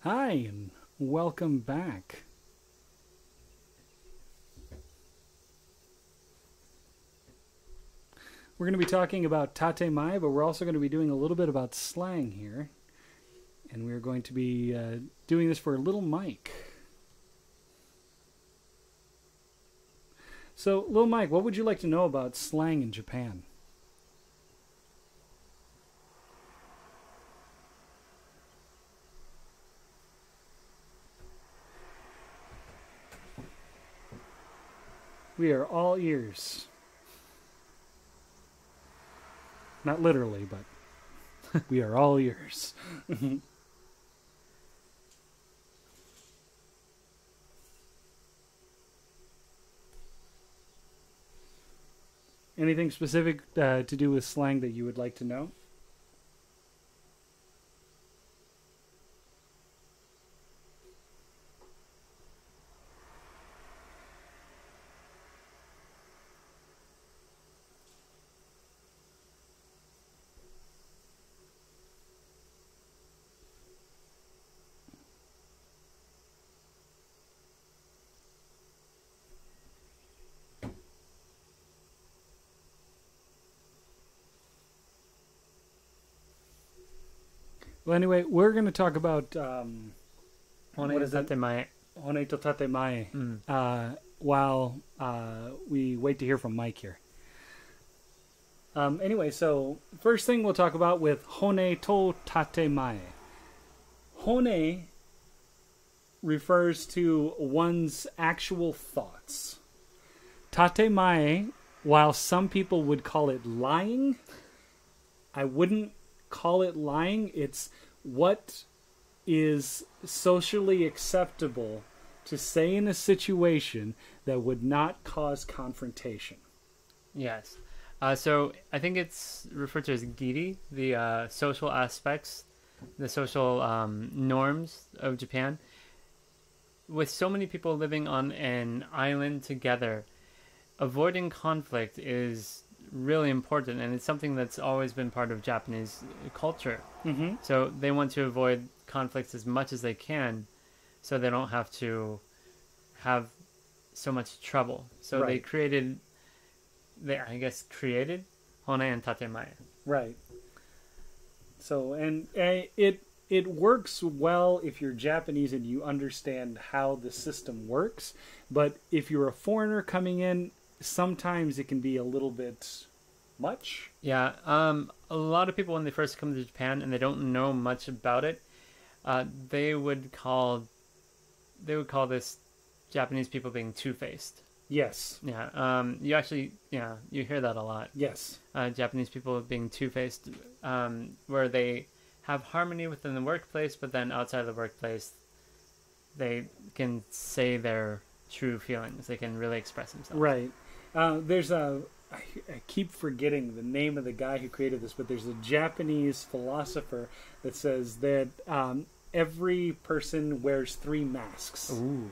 Hi, and welcome back. We're going to be talking about Tatemae, but we're also going to be doing a little bit about slang here. And we're going to be doing this for little Mike. So, little Mike, what would you like to know about slang in Japan? We are all ears. Not literally, but we are all ears. Anything specific to do with slang that you would like to know? Well, anyway, we're going to talk about what is it? Tatemae. Hone to Tatemae, while we wait to hear from Mike here. Anyway, so first thing we'll talk about with Hone to Tatemae. Hone refers to one's actual thoughts. Tatemae, while some people would call it lying, I wouldn't call it lying. It's what is socially acceptable to say in a situation that would not cause confrontation. Yes. So I think it's referred to as giri, the social aspects, the social norms of Japan. With so many people living on an island together, avoiding conflict is really important, and it's something that's always been part of Japanese culture. Mm-hmm. So they want to avoid conflicts as much as they can, so they don't have to have so much trouble. So Right. they created Hone and Tatemae. Right. So, and it works well if you're Japanese and you understand how the system works. But if you're a foreigner coming in, sometimes it can be a little bit much. Yeah, a lot of people when they first come to Japan and they don't know much about it, they would call this Japanese people being two-faced. Yes. Yeah, you hear that a lot. Yes. Japanese people being two-faced, where they have harmony within the workplace, but then outside of the workplace, they can say their true feelings. They can really express themselves. Right. I keep forgetting the name of the guy who created this, but there's a Japanese philosopher that says that every person wears three masks. Ooh.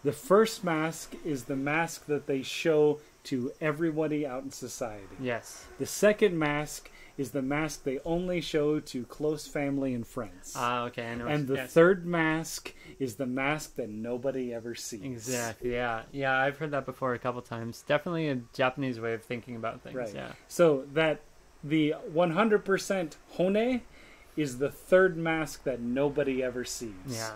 The first mask is the mask that they show to everybody out in society. Yes. The second mask is the mask they only show to close family and friends. Okay. I know. And the yes. third mask is the mask that nobody ever sees. Exactly. Yeah. Yeah. I've heard that before a couple times. Definitely a Japanese way of thinking about things. Right. Yeah. So that the 100% Hone is the third mask that nobody ever sees. Yeah.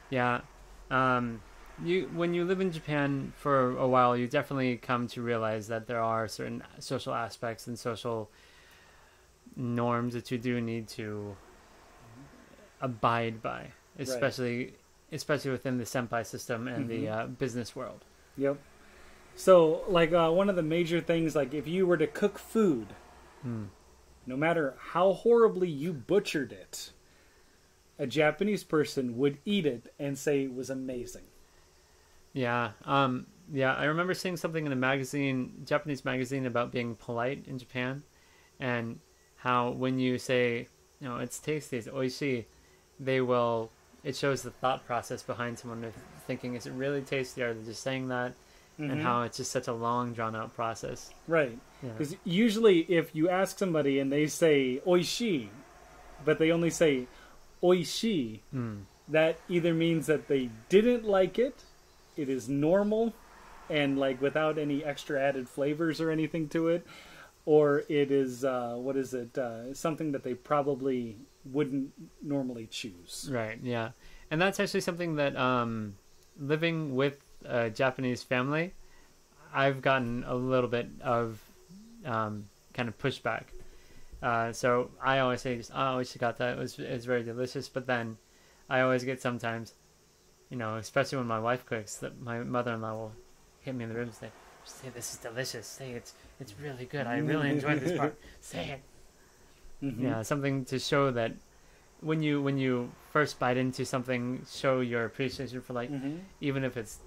Yeah. When you live in Japan for a while, you definitely come to realize that there are certain social aspects and social norms that you do need to abide by, especially within the senpai system and the business world. Yep. So, like, one of the major things, like, if you were to cook food, no matter how horribly you butchered it, a Japanese person would eat it and say it was amazing. Yeah. I remember seeing something in a Japanese magazine about being polite in Japan, and how when you say, it's tasty, it's oishii, it shows the thought process behind someone thinking, is it really tasty, or are they just saying that? And how it's just such a long, drawn-out process. Right. Because usually if you ask somebody and they say oishii, but they only say oishii, Mm. that either means that they didn't like it, it is normal, and like without any extra added flavors or anything to it, or it is something that they probably wouldn't normally choose. Right, yeah. And that's actually something that living with a Japanese family, I've gotten a little bit of kind of pushback. So I always say, oh, ishigata, it's very delicious. But then I always get sometimes, especially when my wife cooks, that my mother-in-law will hit me in the ribs and say, this is delicious. Say it's really good. I really enjoyed this part. Say it. Mm-hmm. Yeah, something to show that when you first bite into something, show your appreciation for even if it's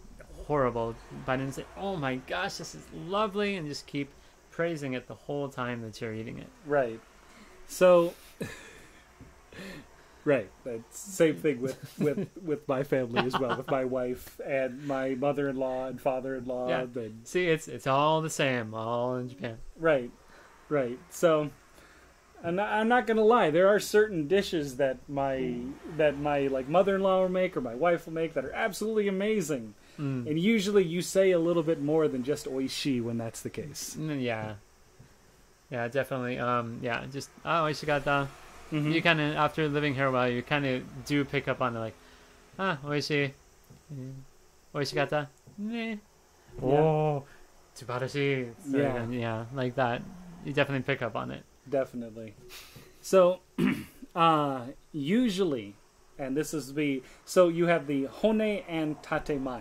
horrible, bite in and say, oh my gosh, this is lovely, and just keep praising it the whole time that you're eating it. Right. So, right. That's same thing with my family as well, with my wife and my mother-in-law and father-in-law. Yeah. And, see, it's all the same, all in Japan. Right. So, I'm not gonna lie. There are certain dishes that my like mother-in-law will make or my wife will make that are absolutely amazing. And usually you say a little bit more than just oishii when that's the case. Yeah, definitely. Just oishigata. Mm-hmm. You kind of, after living here a while, you kind of do pick up on it, oishii, oishigata, meh, oh, tsubarashi. Yeah, like that. You definitely pick up on it. Definitely. So, usually, and this is so you have the hone and tatemae.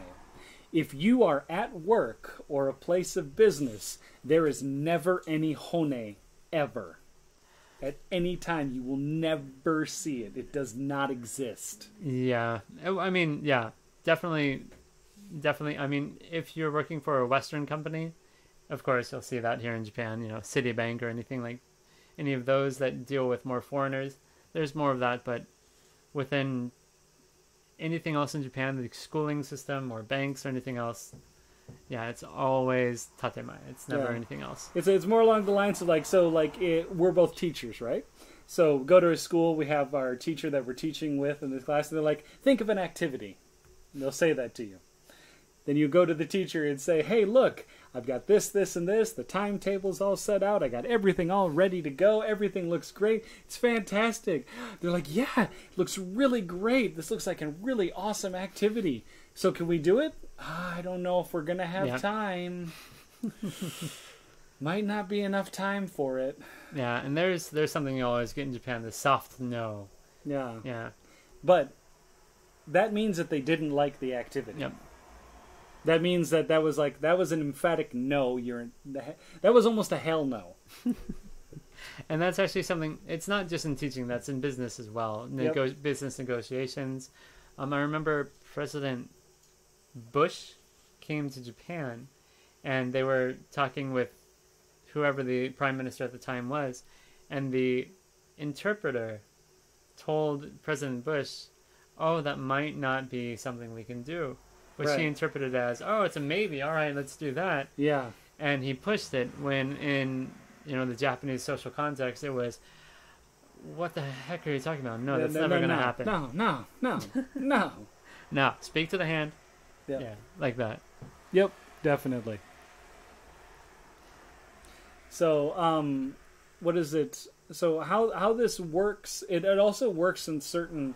If you are at work or a place of business, there is never any hone, ever. At any time, you will never see it. It does not exist. Yeah. I mean, yeah, definitely. I mean, if you're working for a Western company, of course, you'll see that here in Japan, Citibank or anything like any of those that deal with more foreigners. There's more of that, but within anything else in Japan, the schooling system or banks or anything else, yeah, it's always tatemae. It's never anything else. It's more along the lines of we're both teachers, right? So go to a school, we have our teacher that we're teaching with in this class, and they're like, think of an activity. And they'll say that to you. Then you go to the teacher and say, hey, look, I've got this, this, and this. The timetable's all set out. I got everything all ready to go. Everything looks great. It's fantastic. They're like, yeah, it looks really great. This looks like a really awesome activity. So can we do it? I don't know if we're going to have time. Might not be enough time for it. Yeah, and there's something you always get in Japan, the soft no. Yeah. Yeah. But that means that they didn't like the activity. Yep. That means that was an emphatic no. That was almost a hell no. And that's actually something. It's not just in teaching; that's in business as well. Business negotiations. I remember President Bush came to Japan, and they were talking with whoever the prime minister at the time was, and the interpreter told President Bush, "Oh, that might not be something we can do." Which he interpreted as, oh, it's a maybe. All right, let's do that. Yeah. And he pushed it when in, the Japanese social context, it was, what the heck are you talking about? No, that's never going to happen. No. No, speak to the hand. Yep. Yeah, like that. Yep, definitely. So, what is it? So how this works, it also works in certain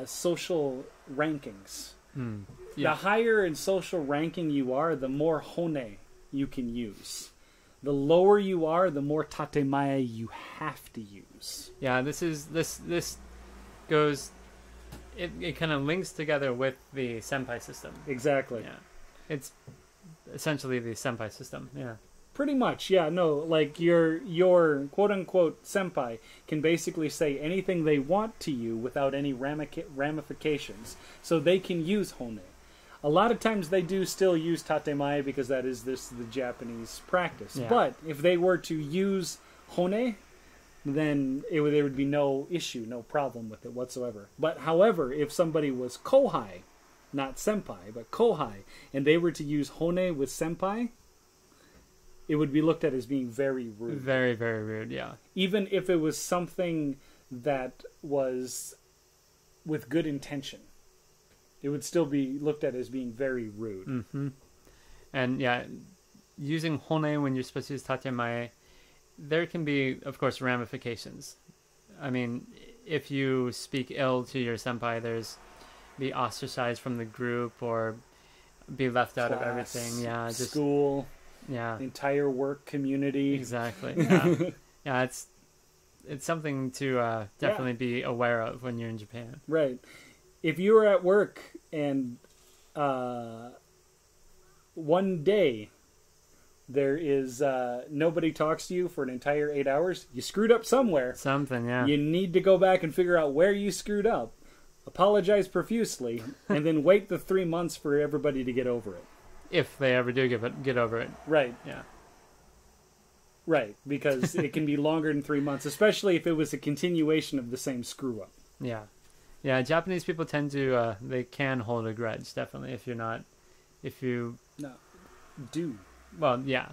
social rankings. Yeah. The higher in social ranking you are, the more hone you can use. The lower you are, the more tatemae you have to use. Yeah, this goes. It kind of links together with the senpai system. Exactly. Yeah, it's essentially the senpai system. Yeah. Pretty much, yeah. No, like your quote unquote senpai can basically say anything they want to you without any ramifications, so they can use hone. A lot of times they do still use tatemae because that is the Japanese practice. Yeah. But if they were to use hone, then there would be no issue, no problem with it whatsoever. But however, if somebody was kohai, not senpai, but kohai, and they were to use hone with senpai, it would be looked at as being very rude. Very, very rude, yeah. Even if it was something that was with good intention. It would still be looked at as being very rude. Mm-hmm. And yeah, using hone when you're supposed to use tatemae, there can be, of course, ramifications. I mean, if you speak ill to your senpai, there's be ostracized from the group or be left out of everything. Yeah, just school. Yeah, entire work community. Exactly. Yeah, yeah. It's something to definitely be aware of when you're in Japan. Right. If you are at work and one day there is nobody talks to you for an entire 8 hours, you screwed up somewhere. Something, yeah. You need to go back and figure out where you screwed up, apologize profusely, and then wait the 3 months for everybody to get over it. If they ever do get over it. Right. Yeah. Right, because it can be longer than 3 months, especially if it was a continuation of the same screw-up. Yeah. Yeah, Japanese people tend to, they can hold a grudge, definitely, No. Do. Well, yeah.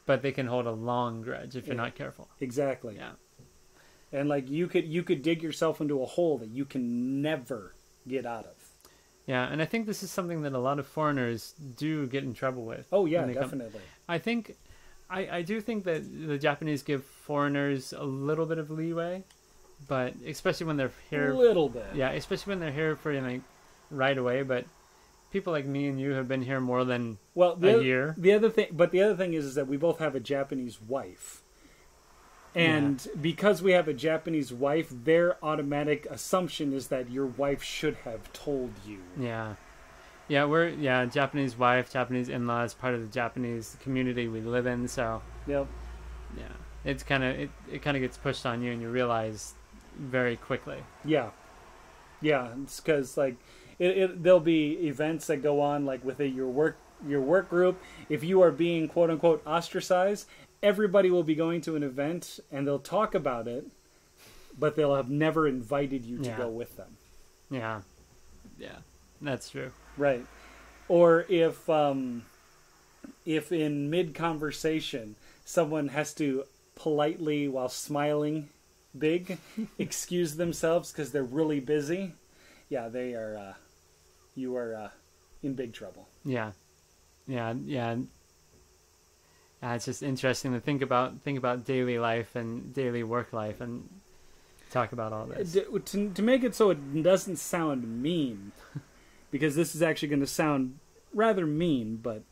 But they can hold a long grudge if you're not careful. Exactly. Yeah. And, like, you could dig yourself into a hole that you can never get out of. Yeah, and I think this is something that a lot of foreigners do get in trouble with. Oh, yeah, definitely. I do think that the Japanese give foreigners a little bit of leeway, but especially when they're here... A little bit. Yeah, especially when they're here for, like, right away, but people like me and you have been here more than a year. The other thing is that we both have a Japanese wife. And because we have a Japanese wife, their automatic assumption is that your wife should have told you. Yeah. Yeah, Japanese wife, Japanese in-laws, part of the Japanese community we live in, so... Yep. Yeah. It's kind of it kind of gets pushed on you and you realize very quickly. Yeah. Yeah, it's because, like, there'll be events that go on, like, within your work group. If you are being, quote-unquote, ostracized, everybody will be going to an event, and they'll talk about it, but they'll have never invited you to go with them. Yeah. Yeah, that's true. Right. Or if in mid-conversation, someone has to politely, while smiling big, excuse themselves because they're really busy, yeah, you are in big trouble. Yeah. It's just interesting to think about daily life and daily work life and talk about all this. To make it so it doesn't sound mean, because this is actually going to sound rather mean, but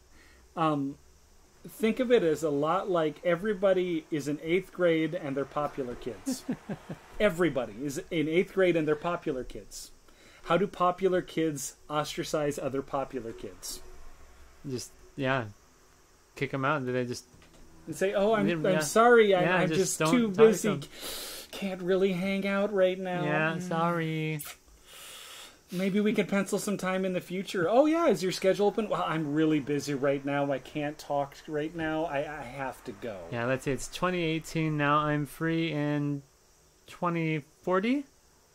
think of it as a lot like everybody is in 8th grade and they're popular kids. Everybody is in 8th grade and they're popular kids. How do popular kids ostracize other popular kids? Just, kick them out. Do they just... And say, oh, I'm sorry, I'm just too busy. Can't really hang out right now. Yeah, sorry. Maybe we could pencil some time in the future. Oh, yeah, is your schedule open? Well, I'm really busy right now. I can't talk right now. I have to go. Yeah, let's say it's 2018 now. I'm free in 2040. Is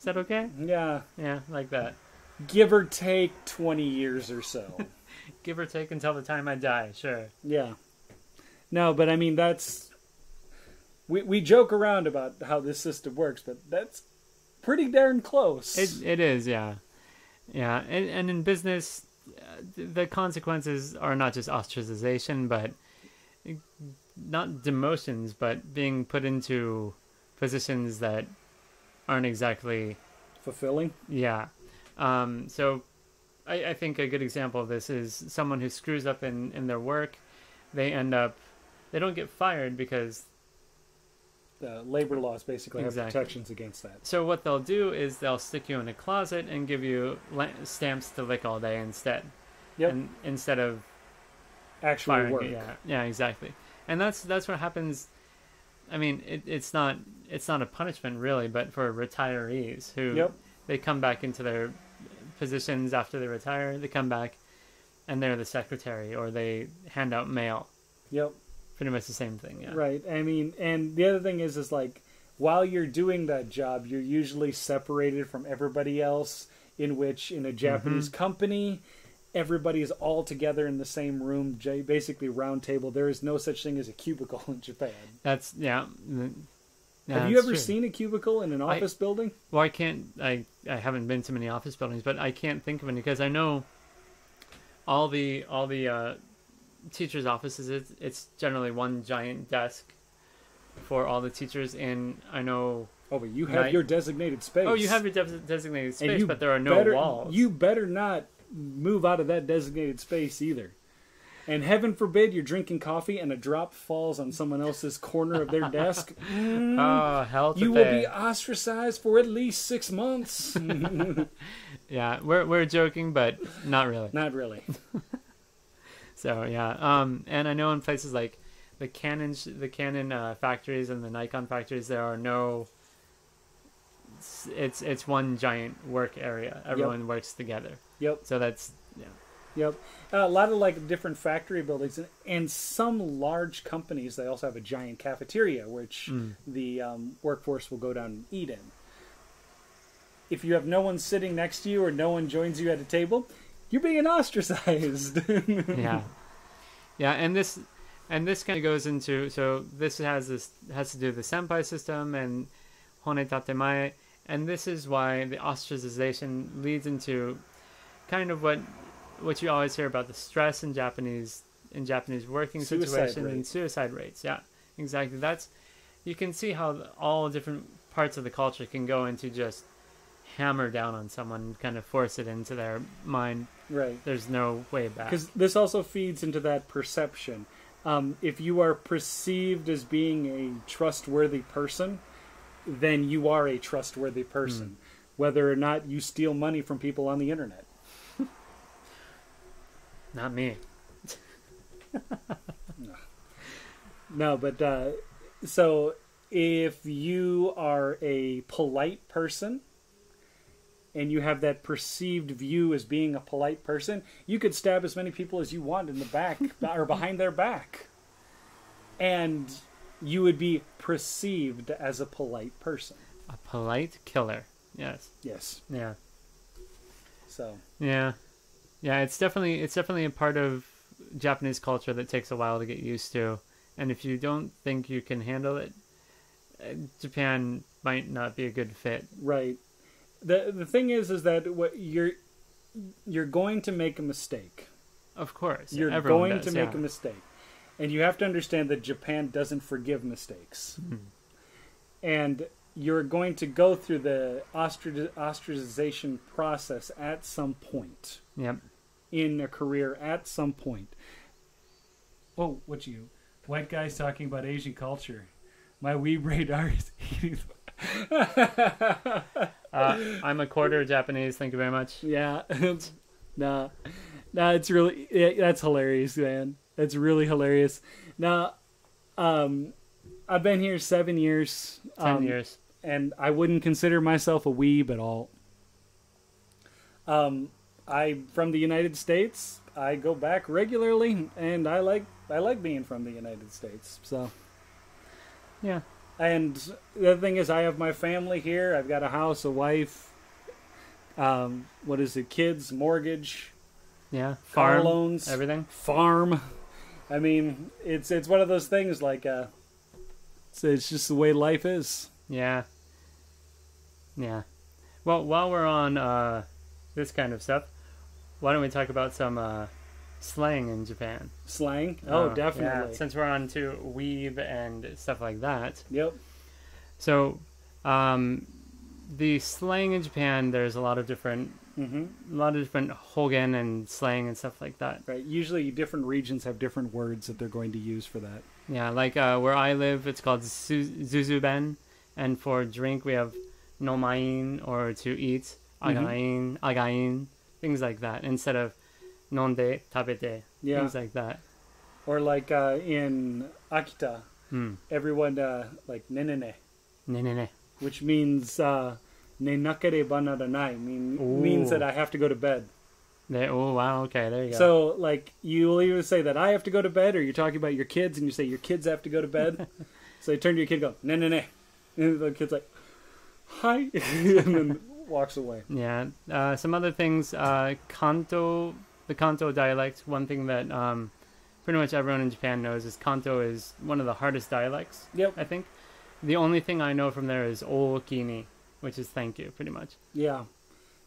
that okay? Yeah. Yeah, like that. Give or take 20 years or so. Give or take until the time I die, sure. Yeah. No, but I mean, that's... We joke around about how this system works, but that's pretty darn close. It is, yeah. Yeah, and in business, the consequences are not just ostracization, but not demotions, but being put into positions that aren't exactly... fulfilling? Yeah. So I think a good example of this is someone who screws up in their work. They don't get fired because... labor laws basically have protections against that. So what they'll do is they'll stick you in a closet and give you stamps to lick all day instead. Yep. And instead of actual firing work. Yeah, exactly. And that's what happens. I mean, it's not a punishment really, but for retirees who they come back into their positions after they retire, they come back and they're the secretary or they hand out mail. Yep. Pretty much the same thing, yeah. Right. I mean, and the other thing is like, while you're doing that job, you're usually separated from everybody else, in which in a Japanese company, everybody is all together in the same room, basically round table. There is no such thing as a cubicle in Japan. That's, Yeah, Have you that's ever true. seen a cubicle in an office building? Well, I haven't been to many office buildings, but I can't think of any because I know all the teachers' offices. It's generally one giant desk for all the teachers, and I know. Oh, but you have your designated space. Oh, you have your designated space, and but there are no walls. You better not move out of that designated space either. And heaven forbid you're drinking coffee and a drop falls on someone else's corner of their desk. Oh, hell to You pay. will be ostracized for at least 6 months. Yeah, we're joking, but not really. Not really. So yeah, and I know in places like the Canon factories and the Nikon factories, there are no. It's one giant work area. Everyone works together. Yep. So that's yeah. Yep. A lot of like different factory buildings and some large companies, they also have a giant cafeteria, which the workforce will go down and eat in. If you have no one sitting next to you or no one joins you at a table, you're being ostracized. Yeah. Yeah, and this kind of goes into, so this has to do with the senpai system and hone tatemae, and this is why the ostracization leads into kind of what you always hear about the stress in Japanese working situations and suicide rates. Yeah, exactly. You can see how all different parts of the culture can go into just hammer down on someone, kind of force it into their mind. Right. There's no way back. Because this also feeds into that perception. If you are perceived as being a trustworthy person, then you are a trustworthy person, whether or not you steal money from people on the internet. Not me. No, but so if you are a polite person and you have that perceived view as being a polite person, you could stab as many people as you want in the back or behind their back. And you would be perceived as a polite person. A polite killer. Yes. Yes. Yeah. So. Yeah. Yeah, it's definitely a part of Japanese culture that takes a while to get used to. And if you don't think you can handle it, Japan might not be a good fit. Right. The thing is that what you're going to make a mistake. Of course. You're everyone going does, to make a mistake. And you have to understand that Japan doesn't forgive mistakes. And you're going to go through the ostracization process at some point. Yep. In a career at some point. Oh, what you? White guys talking about Asian culture. My weeb radar is eating. I'm a quarter Japanese. Thank you very much. Yeah. Nah, it's really that's hilarious, man. That's really hilarious. Now, I've been here 7 years. 10 years. And I wouldn't consider myself a weeb at all. I'm from the United States. I go back regularly, and I like being from the United States. So, yeah. And the thing is, I have my family here. I've got a house, a wife. Kids, mortgage. Yeah. Car Farm, loans, everything. Farm. I mean, it's one of those things like it's just the way life is. Yeah. Yeah. Well, while we're on this kind of stuff, why don't we talk about some slang in Japan? Slang? Oh, definitely. Yeah, since we're on to weeb and stuff like that. Yep. So, the slang in Japan, there's a lot of different hogen and slang and stuff like that. Right. Usually different regions have different words that they're going to use for that. Yeah, like where I live, it's called zuzuben. And for drink, we have nomain, or to eat, again, things like that. Instead of nonde, tabete, things like that. Or like in Akita, everyone like nenene. Nenene. Which means ne nakere banaranai, means that I have to go to bed. Oh, wow, okay, there you go. So, like, you will either say that I have to go to bed, or you're talking about your kids, and you say your kids have to go to bed. So you turn to your kid and go, ne. And the kid's like, hi, and then walks away. Yeah. Some other things, the Kanto dialect, one thing that pretty much everyone in Japan knows is Kanto is one of the hardest dialects, Yep. I think. The only thing I know from there is okini, which is thank you, pretty much. Yeah.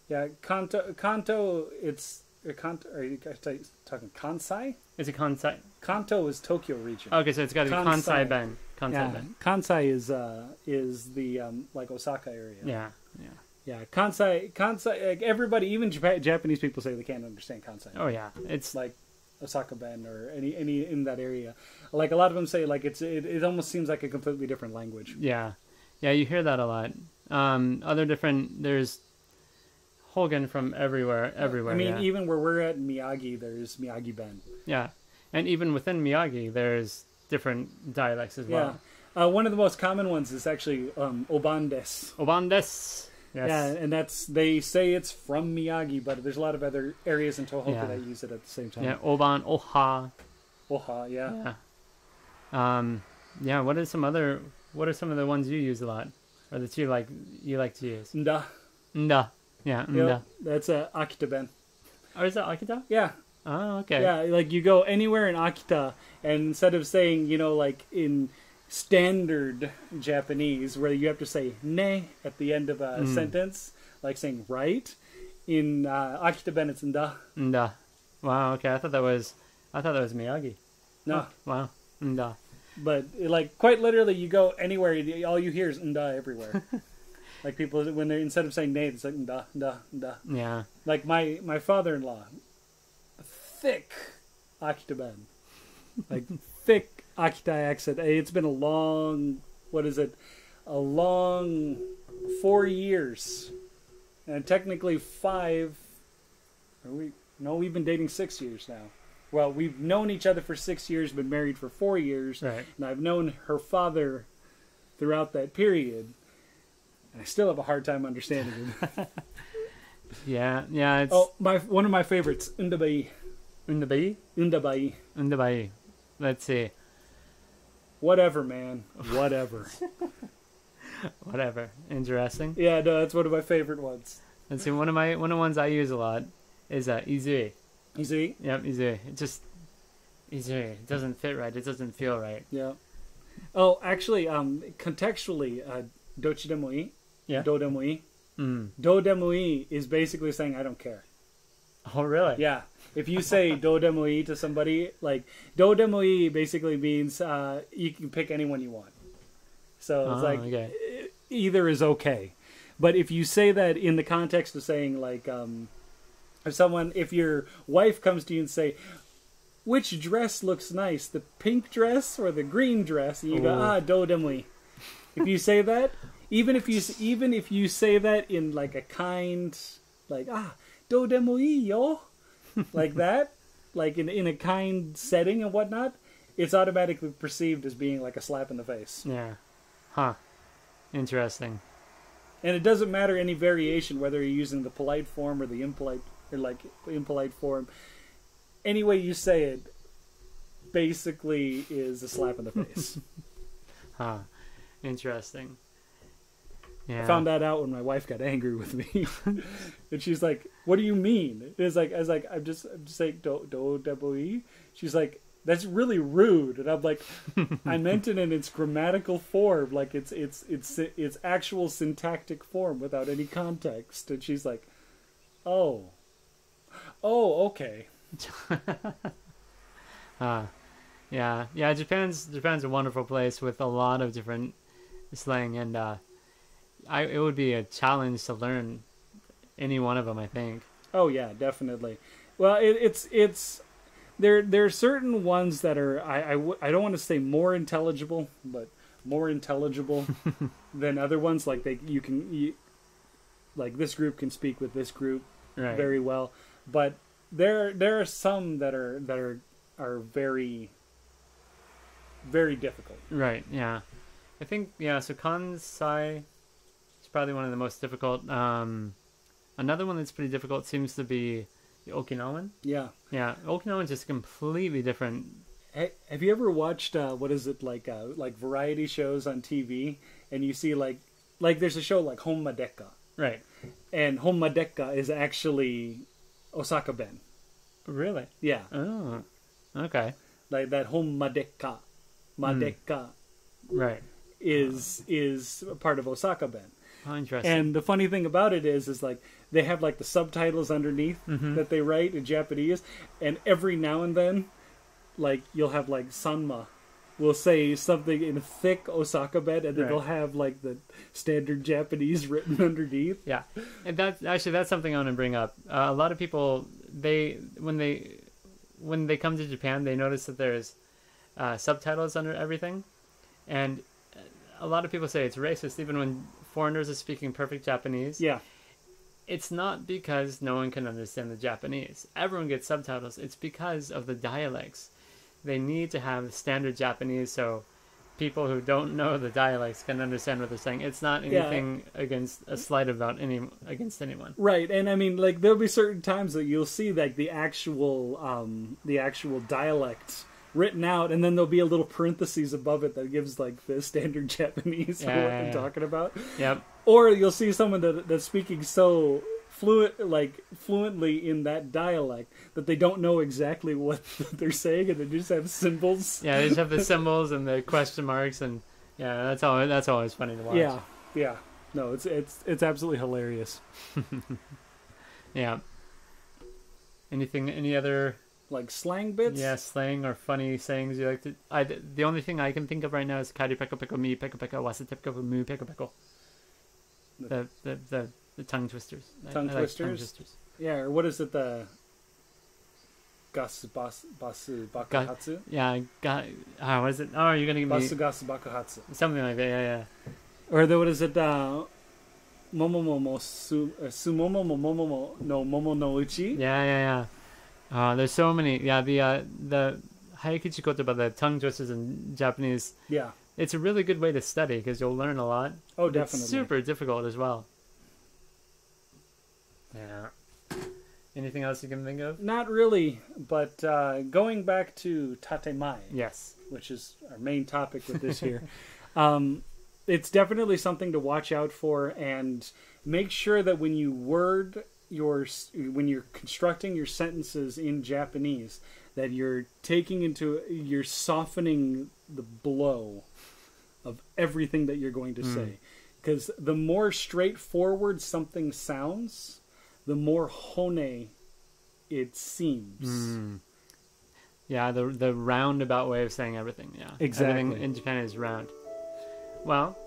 Yeah. Kanto, it's... Kanto, are you guys talking Kansai? Is it Kansai? Kanto is Tokyo region. Okay, so it's got to be Kansai Ben. Kansai Yeah. Ben. Kansai is the like Osaka area. Yeah, yeah. Yeah, Kansai, like everybody, even Japanese people say they can't understand Kansai. Oh yeah, it's Like Osaka Ben or any in that area. Like a lot of them say like it almost seems like a completely different language. yeah, yeah. You hear that a lot. Other different. There's Hogan from everywhere. I mean, yeah. even where we're at in Miyagi, there's Miyagi Ben. Yeah, and even within Miyagi, there's different dialects as well. Yeah, one of the most common ones is actually Oban des. Oban des. Yes. Yeah, and they say it's from Miyagi, but there's a lot of other areas in Tohoku Yeah. that use it at the same time. Yeah, Oban, Oha. Oha, yeah. Yeah. Yeah. What are some of the ones you use a lot, or that you like to use? Nda. Nda. Yeah. Nda. Yep, that's Akita Ben. Or is that Akita? Yeah. Oh, okay. Yeah, like you go anywhere in Akita, and instead of saying, like in standard Japanese, where you have to say ne at the end of a sentence, like saying right, in Akita Ben it's nda. Nda. Wow. Okay. I thought that was Miyagi. No. Oh, wow. Nda. But like quite literally, you go anywhere, all you hear is nda everywhere. Like people, when they instead of saying ne, it's like nda, nda, nda. Yeah. Like my father-in-law, thick Akita Ben. Like thick Akita accent. It's been a long 4 years, and technically 5. We've been dating 6 years now. Well, we've known each other for 6 years, been married for 4 years, Right. and I've known her father throughout that period, and I still have a hard time understanding him. Yeah. Yeah. It's One of my favorites, Undabai. Undabai. Undabai. Undabai. Let's see. Whatever, man. Whatever. Whatever. Interesting. Yeah, no, that's one of my favorite ones. Let's see. One of the ones I use a lot is izui. You see? Yep, izui. It just izui. It doesn't fit right. It doesn't feel right. Yeah. Oh, actually, contextually, dochi demo ii, Yeah. do demo ii. Mm. Do demo ii is basically saying I don't care. Oh, really? Yeah. If you say do demo ii to somebody, like do demo ii basically means you can pick anyone you want. So it's like okay. either is okay. But if you say that in the context of saying like if your wife comes to you and say, which dress looks nice, the pink dress or the green dress, and you go do demo ii. If you say that, even if you say that in like a kind, like do demo ii yo, like that, like in a kind setting and whatnot, it's automatically perceived as being like a slap in the face. Yeah. Huh. Interesting. And it doesn't matter any variation, whether you're using the polite form or the impolite form. Any way you say it, basically is a slap in the face. Huh. Interesting. Yeah. I found that out when my wife got angry with me, and she's like, "What do you mean?" I was like, "I'm just saying do demo ii." She's like, "That's really rude," and I'm like, "I meant it in its grammatical form, like it's actual syntactic form without any context." And she's like, "Oh, okay." Yeah. Yeah. Japan's a wonderful place with a lot of different slang, and it would be a challenge to learn any one of them, I think. Oh yeah, definitely. Well, there are certain ones that are I don't want to say more intelligible, but more intelligible than other ones. Like like this group can speak with this group Right. very well, but there are some that are very, very difficult. Right. Yeah. I think so Kansai is probably one of the most difficult. Another one that's pretty difficult seems to be the Okinawan. Yeah. Yeah, Okinawan's just completely different. Hey, have you ever watched like variety shows on TV, and you see like there's a show like Honma Deka, Right. and Honma Deka is actually Osaka Ben. Really? Yeah, Oh. Okay. like that Honma Deka, Madeka. Right. is a part of Osaka Ben. Oh, interesting. And the funny thing about it is like they have like the subtitles underneath that they write in Japanese, and every now and then, like you'll have like Sanma will say something in thick Osaka Ben, and then they'll have like the standard Japanese written underneath. Yeah, and that's something I want to bring up. A lot of people when they come to Japan, they notice that there's subtitles under everything, and a lot of people say it's racist even when foreigners are speaking perfect Japanese. Yeah. It's not because no one can understand the Japanese. Everyone gets subtitles. It's because of the dialects. They need to have standard Japanese so people who don't know the dialects can understand what they're saying. It's not anything against a slight against anyone. Right, and I mean, like there'll be certain times that you'll see like the actual dialect written out, and then there'll be a little parentheses above it that gives like the standard Japanese for what they're talking about. Yep. Or you'll see someone that's speaking so fluently in that dialect that they don't know exactly what they're saying, and they just have symbols. Yeah, they just have the symbols and the question marks, and that's always funny to watch. Yeah. No, it's absolutely hilarious. Yeah. Any other like slang bits? Yeah, slang or funny sayings you like to. The only thing I can think of right now is kari peko peko mi peko peko wasatepeko mu peko peko. The tongue twisters. Tongue twisters. Yeah, or what is it? The gasu basu bakuhatsu. What is it? Oh, you're gonna give me basu gasu bakuhatsu. Something like that. Yeah. Or what is it? Momomo sumomo momomo no momo no uchi. Yeah. There's so many. Yeah, the Haikichi kotoba, the tongue twisters in Japanese. Yeah. It's a really good way to study because you'll learn a lot. Oh, definitely. It's super difficult as well. Yeah. Anything else you can think of? Not really, but going back to Tatemae. Yes. Which is our main topic with this here. It's definitely something to watch out for, and make sure that when you're constructing your sentences in Japanese, that you're softening the blow of everything that you're going to say. Because the more straightforward something sounds, the more hone it seems. Yeah, the roundabout way of saying everything. Yeah, exactly. Everything in Japan is round. Well,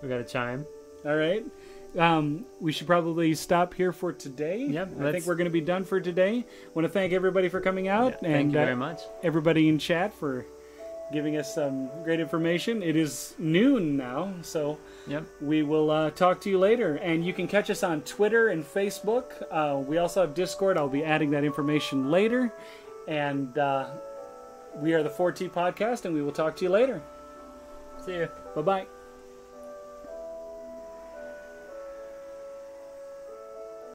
we got a chime. All right. We should probably stop here for today. Yep, I think we're going to be done for today. I want to thank everybody for coming out. Yeah, thank you very much. Everybody in chat for giving us some great information. It is noon now, so we will talk to you later. And you can catch us on Twitter and Facebook. We also have Discord. I'll be adding that information later. And we are the 4T Podcast, and we will talk to you later. See you. Bye-bye.